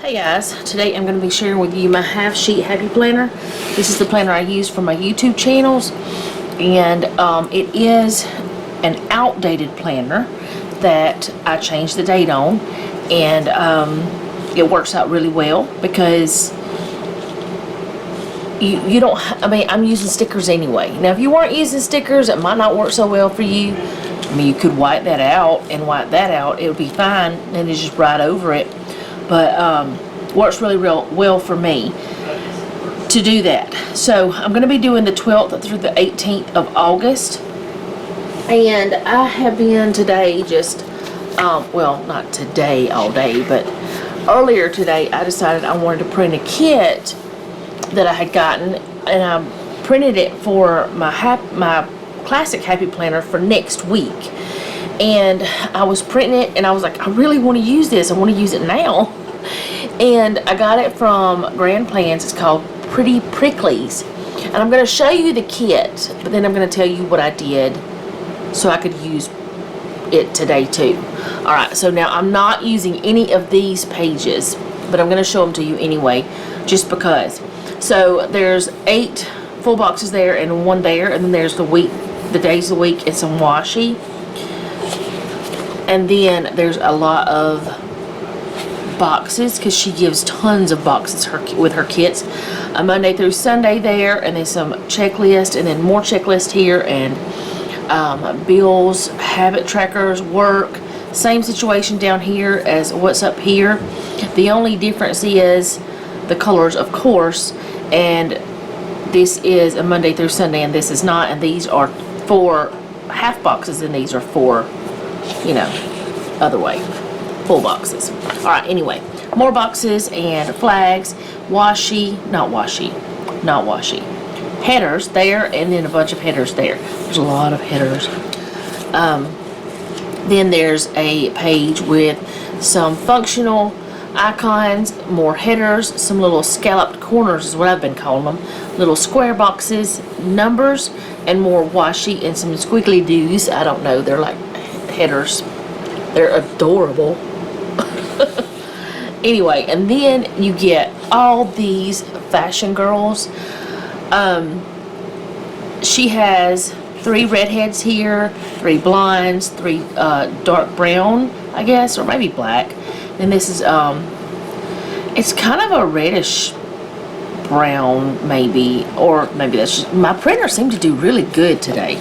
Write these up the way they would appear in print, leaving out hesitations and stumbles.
Hey guys, today I'm going to be sharing with you my half sheet happy planner. This is the planner I use for my YouTube channels, and it is an outdated planner that I changed the date on, and it works out really well because you don't, I'm using stickers anyway. Now if you weren't using stickers, it might not work so well for you. I mean, you could wipe that out and wipe that out, it would be fine, and you just write over it. But works really real well for me to do that. So I'm going to be doing the 12th through the 18th of August, and I have been today just well, not today all day, but earlier today I decided I wanted to print a kit that I had gotten, and I printed it for my classic happy planner for next week. And I was printing it, and I was like, I really want to use this. I want to use it now. And I got it from Grand Plans. It's called Pretty Pricklies. And I'm going to show you the kit, but then I'm going to tell you what I did so I could use it today too. Alright, so now I'm not using any of these pages, but I'm going to show them to you anyway, just because. So there's 8 full boxes there and 1 there, and then there's the days of the week and some washi. And then there's a lot of boxes because she gives tons of boxes with her kits. Monday through Sunday there, and then some checklist, and then more checklist here, and bills, habit trackers, work. Same situation down here as what's up here. The only difference is the colors, of course, and this is a Monday through Sunday and this is not, and these are 4 half boxes and these are 4, you know, other way, full boxes. Alright, anyway, more boxes and flags, not washi, headers there, and then a bunch of headers there. There's a lot of headers. Then there's a page with some functional icons, more headers, some little scalloped corners is what I've been calling them, little square boxes, numbers, and more washi and some squiggly doos. I don't know, they're like headers. They're adorable. Anyway, and then you get all these fashion girls. She has 3 redheads here, 3 blondes, 3 dark brown, I guess, or maybe black. And this is it's kind of a reddish brown, maybe, or maybe that's just, my printer seemed to do really good today.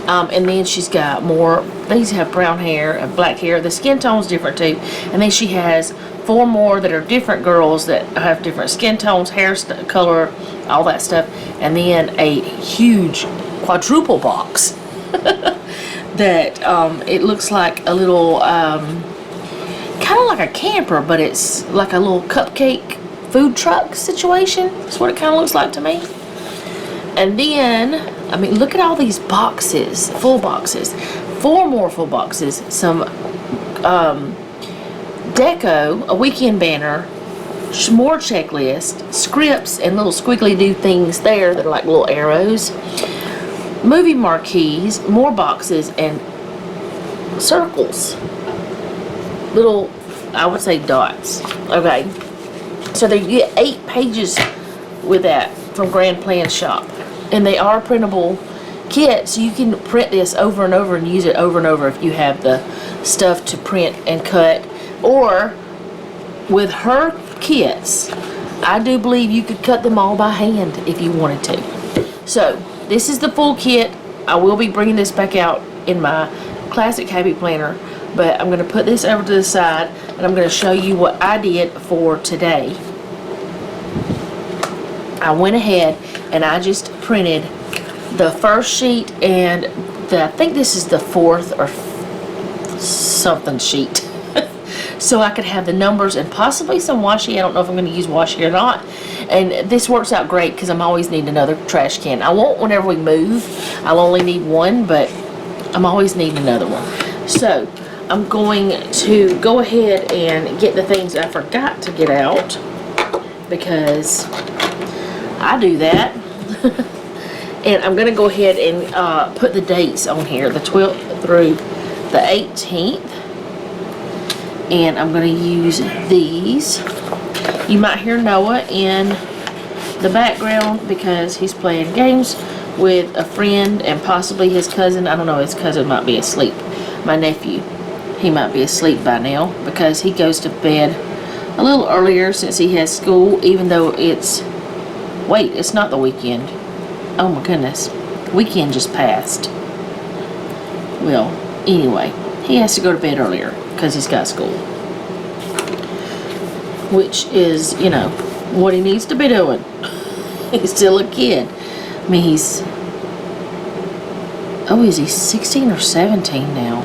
And then she's got more, these have brown hair and black hair. The skin tone's different too. And then she has 4 more that are different girls that have different skin tones, hair color, all that stuff. And then a huge quadruple box that it looks like a little kind of like a camper, but it's like a little cupcake food truck situation. That's what it kind of looks like to me. And then, I mean, look at all these boxes, full boxes. 4 more full boxes, some deco, a weekend banner, more checklist, scripts, and little squiggly do things there that are like little arrows. Movie marquees, more boxes, and circles. Little, I would say dots. Okay. So there you get 8 pages with that from Grand Plan Shop. And they are printable kits, so you can print this over and over and use it over and over if you have the stuff to print and cut. Or with her kits, I do believe you could cut them all by hand if you wanted to. So this is the full kit. I will be bringing this back out in my classic happy planner, but I'm going to put this over to the side and I'm going to show you what I did for today. I went ahead and I just printed the first sheet and I think this is the 4th or something sheet. So I could have the numbers and possibly some washi. I don't know if I'm going to use washi or not. And this works out great because I'm always needing another trash can. I won't whenever we move. I'll only need one, but I'm always needing another one. So I'm going to go ahead and get the things I forgot to get out because I do that. And I'm going to go ahead and put the dates on here, the 12th through the 18th. And I'm going to use these. You might hear Noah in the background because he's playing games with a friend and possibly his cousin. I don't know, his cousin might be asleep. My nephew, he might be asleep by now because he goes to bed a little earlier since he has school, even though it's not the weekend. Oh my goodness, weekend just passed. Well, anyway, he has to go to bed earlier because he's got school, which is, you know, what he needs to be doing. He's still a kid. I mean, is he 16 or 17 now?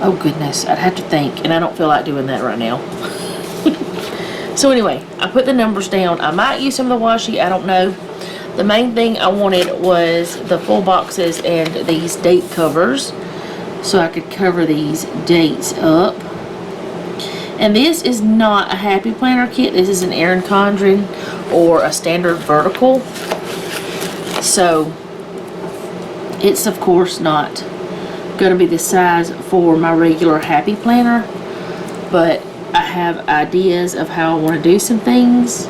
Oh goodness, I'd have to think, and I don't feel like doing that right now. So anyway, I put the numbers down. I might use some of the washi, I don't know. The main thing I wanted was the full boxes and these date covers, so I could cover these dates up. And this is not a Happy Planner kit. This is an Erin Condren or a standard vertical. So it's of course not going to be the size for my regular Happy Planner, but I have ideas of how I want to do some things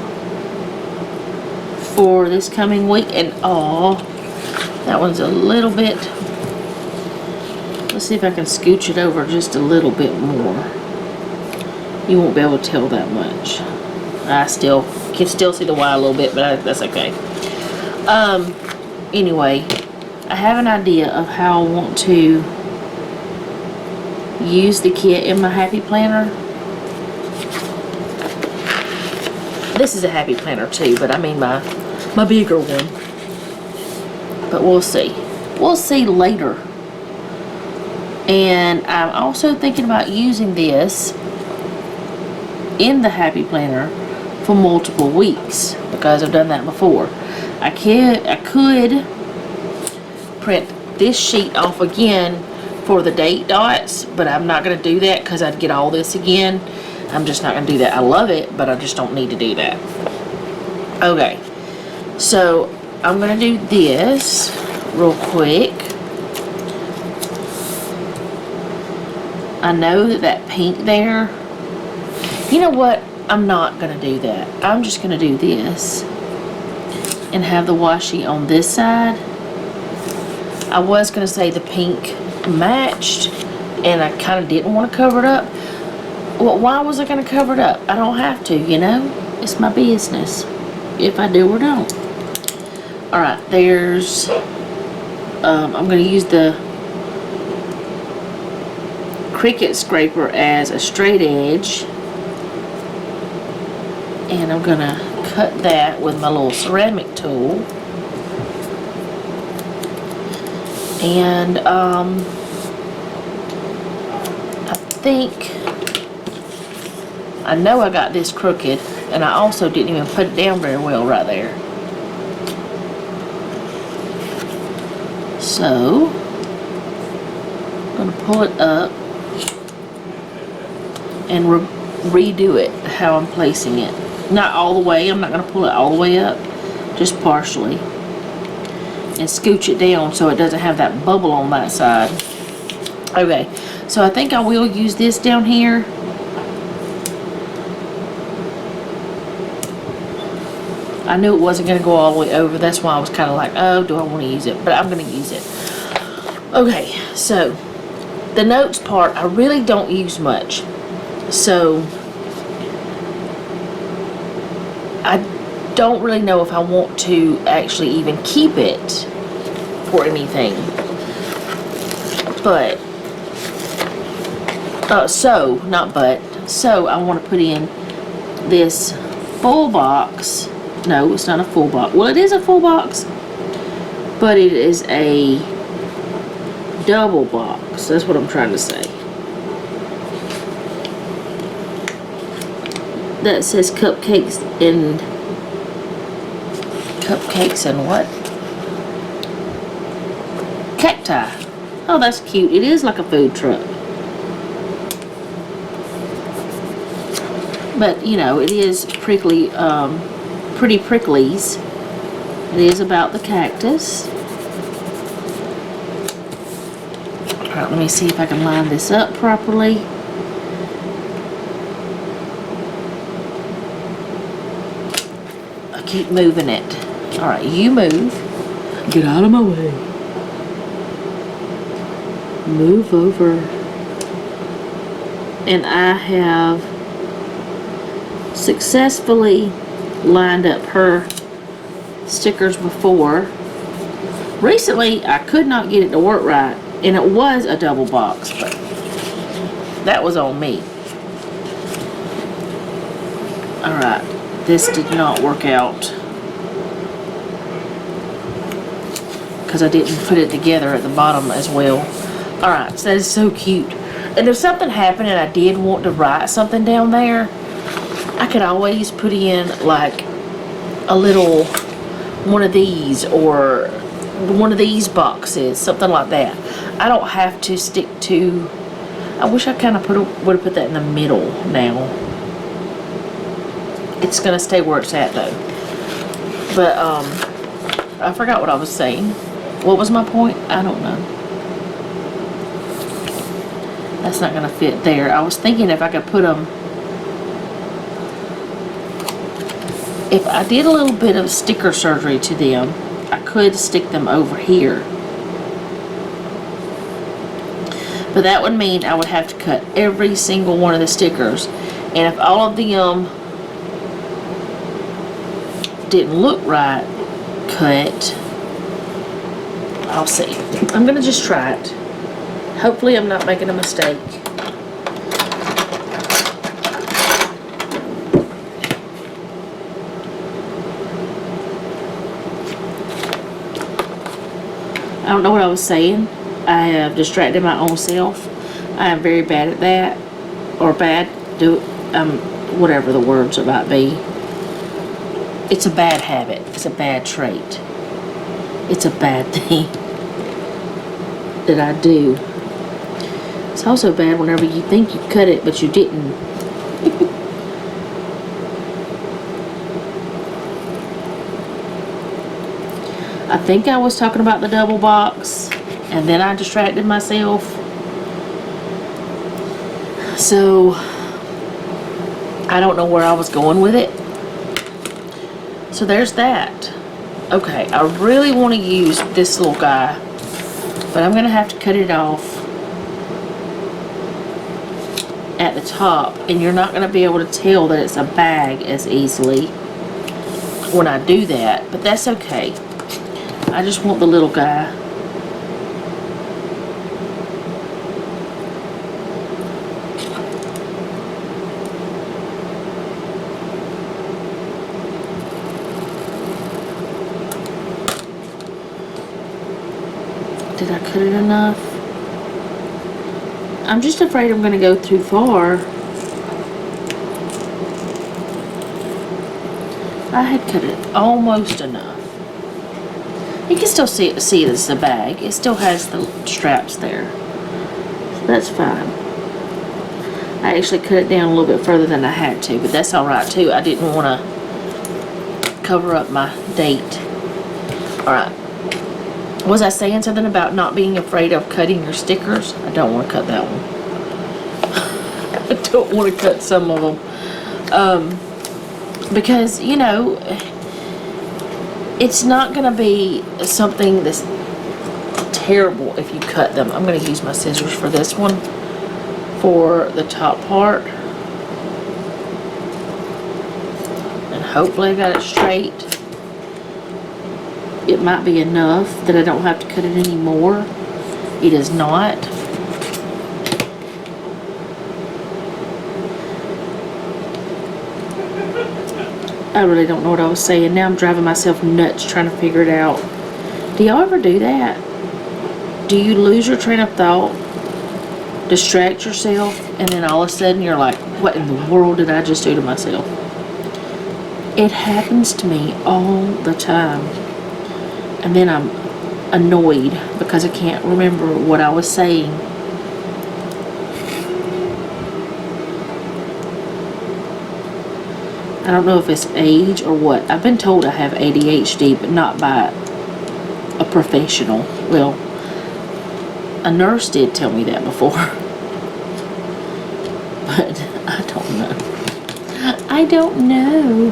for this coming week. And that one's a little bit, let's see if I can scooch it over just a little bit more. You won't be able to tell that much. I can still see the Y a little bit, but that's okay. Anyway, I have an idea of how I want to use the kit in my Happy Planner. This is a Happy Planner too, but I mean my bigger one. But we'll see. We'll see later. And I'm also thinking about using this in the Happy Planner for multiple weeks because I've done that before. I could print this sheet off again for the date dots, but I'm not going to do that because I'd get all this again. I'm just not going to do that. I love it, but I just don't need to do that. Okay, so I'm going to do this real quick. I know that pink there, you know what, I'm not going to do that. I'm just going to do this and have the washi on this side. I was going to say the pink matched and I kind of didn't want to cover it up. Well, why was I going to cover it up? I don't have to, you know. It's my business if I do or don't. Alright, there's I'm going to use the Cricut scraper as a straight edge, and I'm going to cut that with my little ceramic tool. And I know I got this crooked, and I also didn't even put it down very well right there. So I'm going to pull it up and redo it how I'm placing it. Not all the way. I'm not going to pull it all the way up, just partially, and scooch it down so it doesn't have that bubble on that side. Okay, so I think I will use this down here. I knew it wasn't going to go all the way over. That's why I was kind of like, oh, do I want to use it? But I'm going to use it. Okay, so the notes part, I really don't use much. So I don't really know if I want to actually even keep it for anything. But, so I want to put in this full box. No, it's not a full box. Well, it is a full box, but it is a double box. That's what I'm trying to say. That says cupcakes and what? Cacti. Oh, that's cute. It is like a food truck. But, you know, it is prickly, pretty pricklies. It is about the cactus. Alright, let me see if I can line this up properly. keep moving it. All right, you move. Get out of my way. Move over. And I have successfully lined up her stickers before. Recently, I could not get it to work right, and it was a double box, but that was on me. Alright, this did not work out because I didn't put it together at the bottom as well. Alright, so that is so cute. And if something happened and I did want to write something down there, I could always put in like a little one of these or one of these boxes, something like that. I don't have to stick to, I wish I kind of would have put that in the middle now. It's gonna stay where it's at though. But I forgot what I was saying. What was my point? I don't know. That's not gonna fit there. I was thinking if I could put them, if I did a little bit of sticker surgery to them, I could stick them over here. But that would mean I would have to cut every single one of the stickers. And if all of them didn't look right cut, I'll see. I'm gonna just try it. Hopefully I'm not making a mistake. I don't know what I was saying. I have distracted my own self. I am very bad at that. Or whatever the words might be. It's a bad habit. It's a bad trait. It's a bad thing that I do. It's also bad whenever you think you cut it, but you didn't. I think I was talking about the double box, and then I distracted myself. So, I don't know where I was going with it. So there's that. Okay, I really want to use this little guy, but I'm going to have to cut it off at the top, and you're not going to be able to tell that it's a bag as easily when I do that, but that's okay. I just want the little guy. Did I cut it enough? I'm just afraid I'm going to go too far. I had cut it almost enough. You can still see it as a bag. It still has the straps there. So that's fine. I actually cut it down a little bit further than I had to, but that's alright too. I didn't want to cover up my date. Alright. Was I saying something about not being afraid of cutting your stickers? I don't want to cut that one. I don't want to cut some of them. Because, you know, it's not going to be something that's terrible if you cut them. I'm going to use my scissors for this one, for the top part. And hopefully I got it straight. It might be enough that I don't have to cut it anymore. It is not. I really don't know what I was saying. Now I'm driving myself nuts trying to figure it out. Do y'all ever do that? Do you lose your train of thought, distract yourself, and then all of a sudden you're like, what in the world did I just do to myself? It happens to me all the time. And then I'm annoyed because I can't remember what I was saying. I don't know if it's age or what. I've been told I have ADHD, but not by a professional. Well, a nurse did tell me that before. But I don't know. I don't know.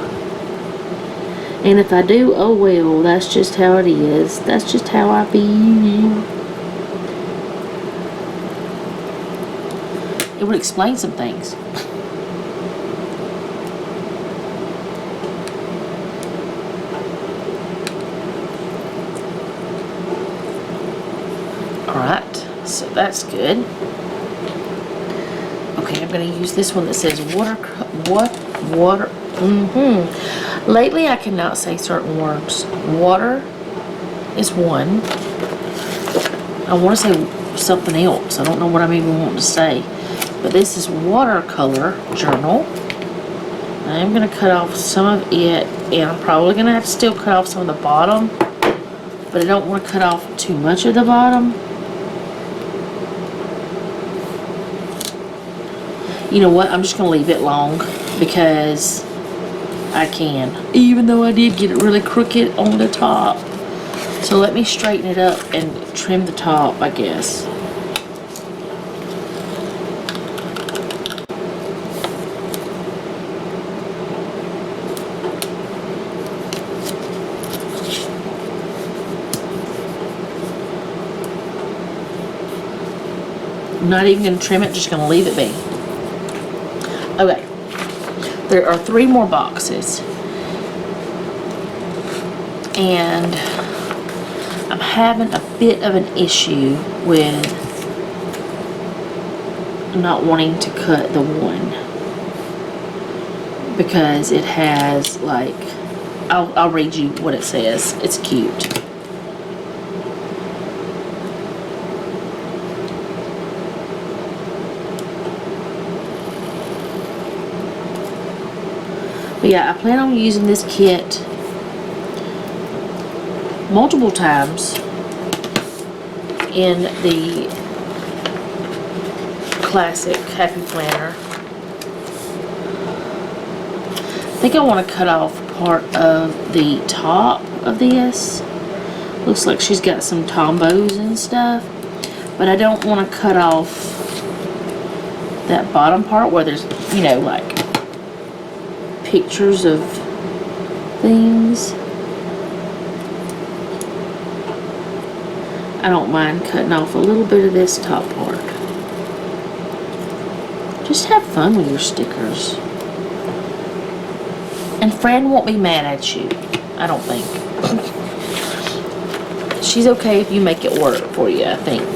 And if I do, oh well, that's just how it is. That's just how I feel. It would explain some things. Alright, so that's good. Okay, I'm going to use this one that says water. Lately, I cannot say certain words. Water is one. I want to say something else. I don't know what I'm even wanting to say. But this is watercolor journal. I'm going to cut off some of it, and I'm probably going to have to still cut off some of the bottom. But I don't want to cut off too much of the bottom. You know what? I'm just going to leave it long because I can. Even though I did get it really crooked on the top. So let me straighten it up and trim the top, I guess. I'm not even going to trim it, just going to leave it be. Okay, there are 3 more boxes, and I'm having a bit of an issue with not wanting to cut the one because it has like, I'll read you what it says. It's cute. But yeah, I plan on using this kit multiple times in the classic Happy Planner. I think I want to cut off part of the top of this. Looks like she's got some tombos and stuff, but I don't want to cut off that bottom part where there's, you know, like pictures of things. I don't mind cutting off a little bit of this top part. Just have fun with your stickers. And Fran won't be mad at you, I don't think. She's okay if you make it work for you, I think.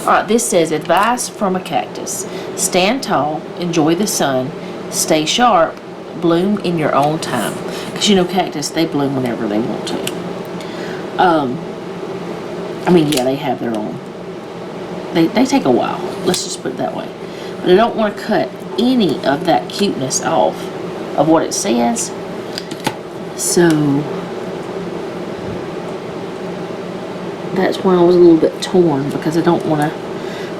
Alright, this says, advice from a cactus. Stand tall, enjoy the sun, stay sharp, bloom in your own time. Because you know cactus, they bloom whenever they want to. I mean, yeah, they have their own. They take a while. Let's just put it that way. But I don't want to cut any of that cuteness off of what it says. So that's why I was a little bit torn, because I don't want to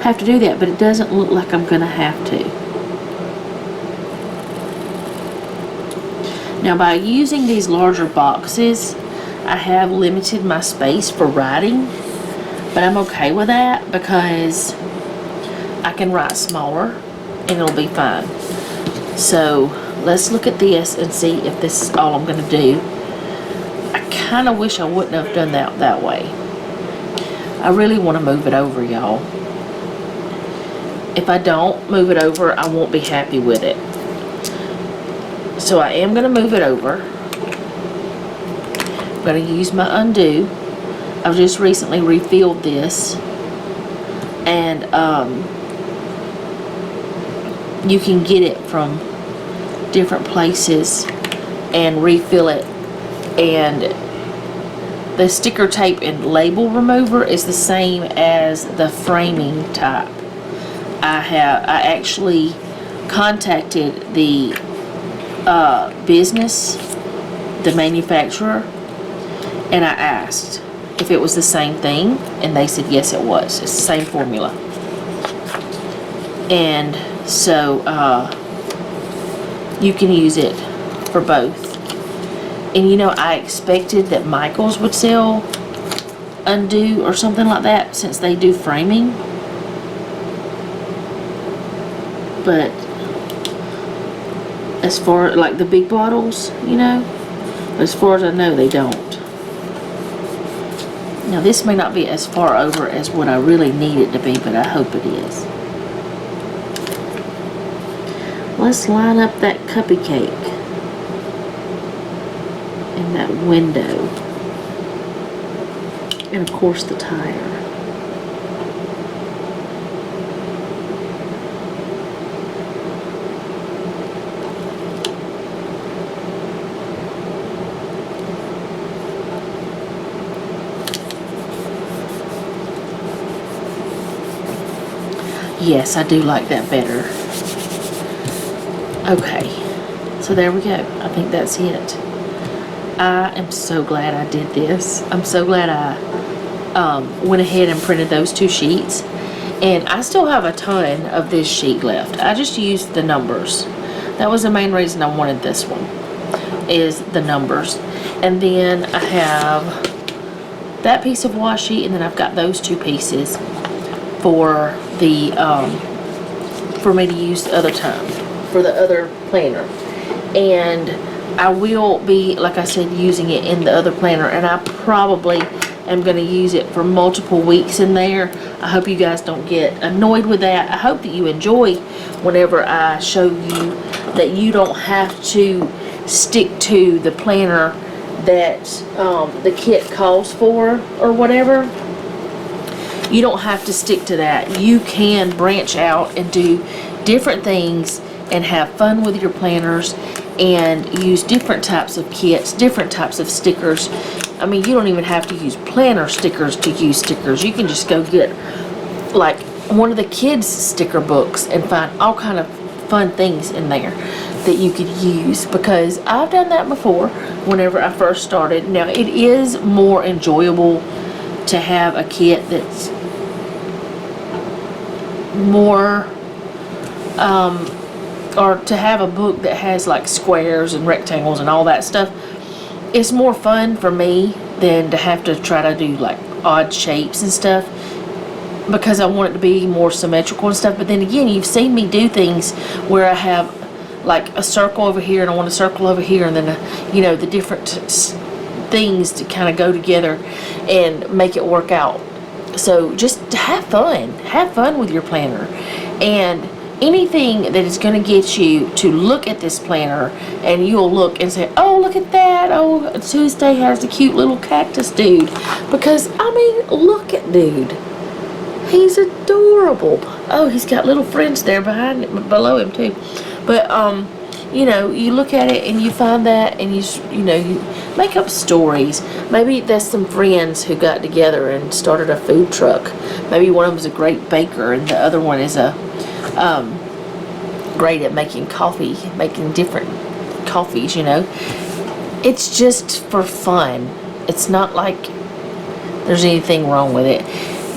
have to do that. But it doesn't look like I'm going to have to. Now, by using these larger boxes, I have limited my space for writing, but I'm okay with that because I can write smaller and it'll be fine. So let's look at this and see if this is all I'm going to do. I kind of wish I wouldn't have done that way. I really want to move it over, y'all. If I don't move it over, I won't be happy with it. So I am going to move it over. I'm going to use my undo. I've just recently refilled this, and you can get it from different places and refill it. And the sticker tape and label remover is the same as the framing type. I actually contacted the business, the manufacturer, and I asked if it was the same thing, and they said yes, it was. It's the same formula. And so you can use it for both. And you know, I expected that Michaels would sell undo or something like that, since they do framing. But as far like the big bottles, you know, As far as I know, they don't. Now this may not be as far over as what I really need it to be, but I hope it is. Let's line up that cupcake in that window. And of course the tire. Yes, I do like that better. Okay, so there we go. I think that's it. I am so glad I did this. I'm so glad I went ahead and printed those 2 sheets. And I still have a ton of this sheet left. I just used the numbers. That was the main reason I wanted this one, is the numbers. And then I have that piece of washi, and then I've got those 2 pieces for the for me to use the other time, for the other planner. And I will be, like I said, using it in the other planner, and I probably am going to use it for multiple weeks in there. I hope you guys don't get annoyed with that. I hope that you enjoy whenever I show you that you don't have to stick to the planner that the kit calls for or whatever. You don't have to stick to that. You can branch out and do different things and have fun with your planners and use different types of kits, different types of stickers. I mean, you don't even have to use planner stickers to use stickers. You can just go get like one of the kids' sticker books and find all kind of fun things in there that you could use, because I've done that before whenever I first started. Now, it is more enjoyable to have a kit that's more or to have a book that has like squares and rectangles and all that stuff. It's more fun for me than to have to try to do like odd shapes and stuff, because I want it to be more symmetrical and stuff. But then again, you've seen me do things where I have like a circle over here and I want a circle over here, and then you know, the different things to kind of go together and make it work out. So just have fun with your planner, and anything that is going to get you to look at this planner and you'll look and say, oh, look at that, oh, Tuesday has a cute little cactus dude. Because I mean, look at dude, he's adorable. Oh, he's got little friends there behind him, below him too. But you know, you look at it and you find that, and you know, you make up stories. Maybe there's some friends who got together and started a food truck. Maybe one of them is a great baker and the other one is a great at making coffee, making different coffees, you know. It's just for fun. It's not like there's anything wrong with it.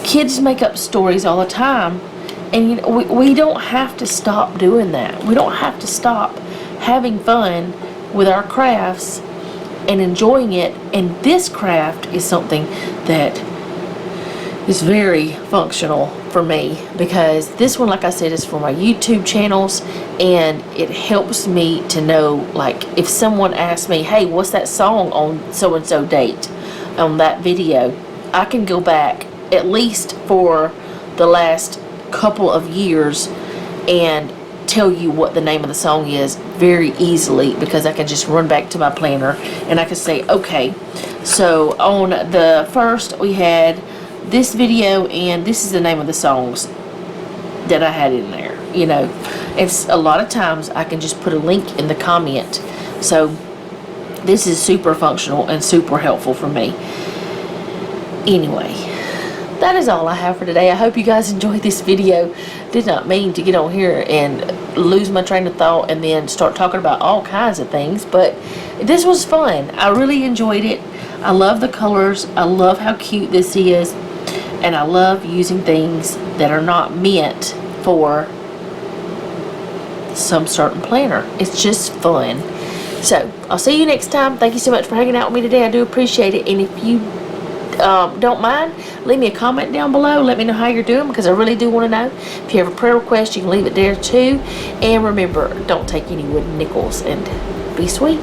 Kids make up stories all the time, and you know, we don't have to stop doing that. We don't have to stop having fun with our crafts and enjoying it. And this craft is something that is very functional for me, because this one, like I said, is for my YouTube channels, and it helps me to know, like, if someone asks me, hey, what's that song on so and so date on that video, I can go back at least for the last couple of years and tell you what the name of the song is very easily, because I can just run back to my planner and I can say, okay, so on the first we had this video and this is the name of the songs that I had in there. You know, it's a lot of times I can just put a link in the comment. So this is super functional and super helpful for me. Anyway, that is all I have for today. I hope you guys enjoyed this video. Did not mean to get on here and lose my train of thought and then start talking about all kinds of things, but this was fun. I really enjoyed it. I love the colors. I love how cute this is, and I love using things that are not meant for some certain planner. It's just fun. So I'll see you next time. Thank you so much for hanging out with me today. I do appreciate it. And if you don't mind, leave me a comment down below. Let me know how you're doing, because I really do want to know. If you have a prayer request, you can leave it there too. And remember, don't take any wooden nickels, and be sweet.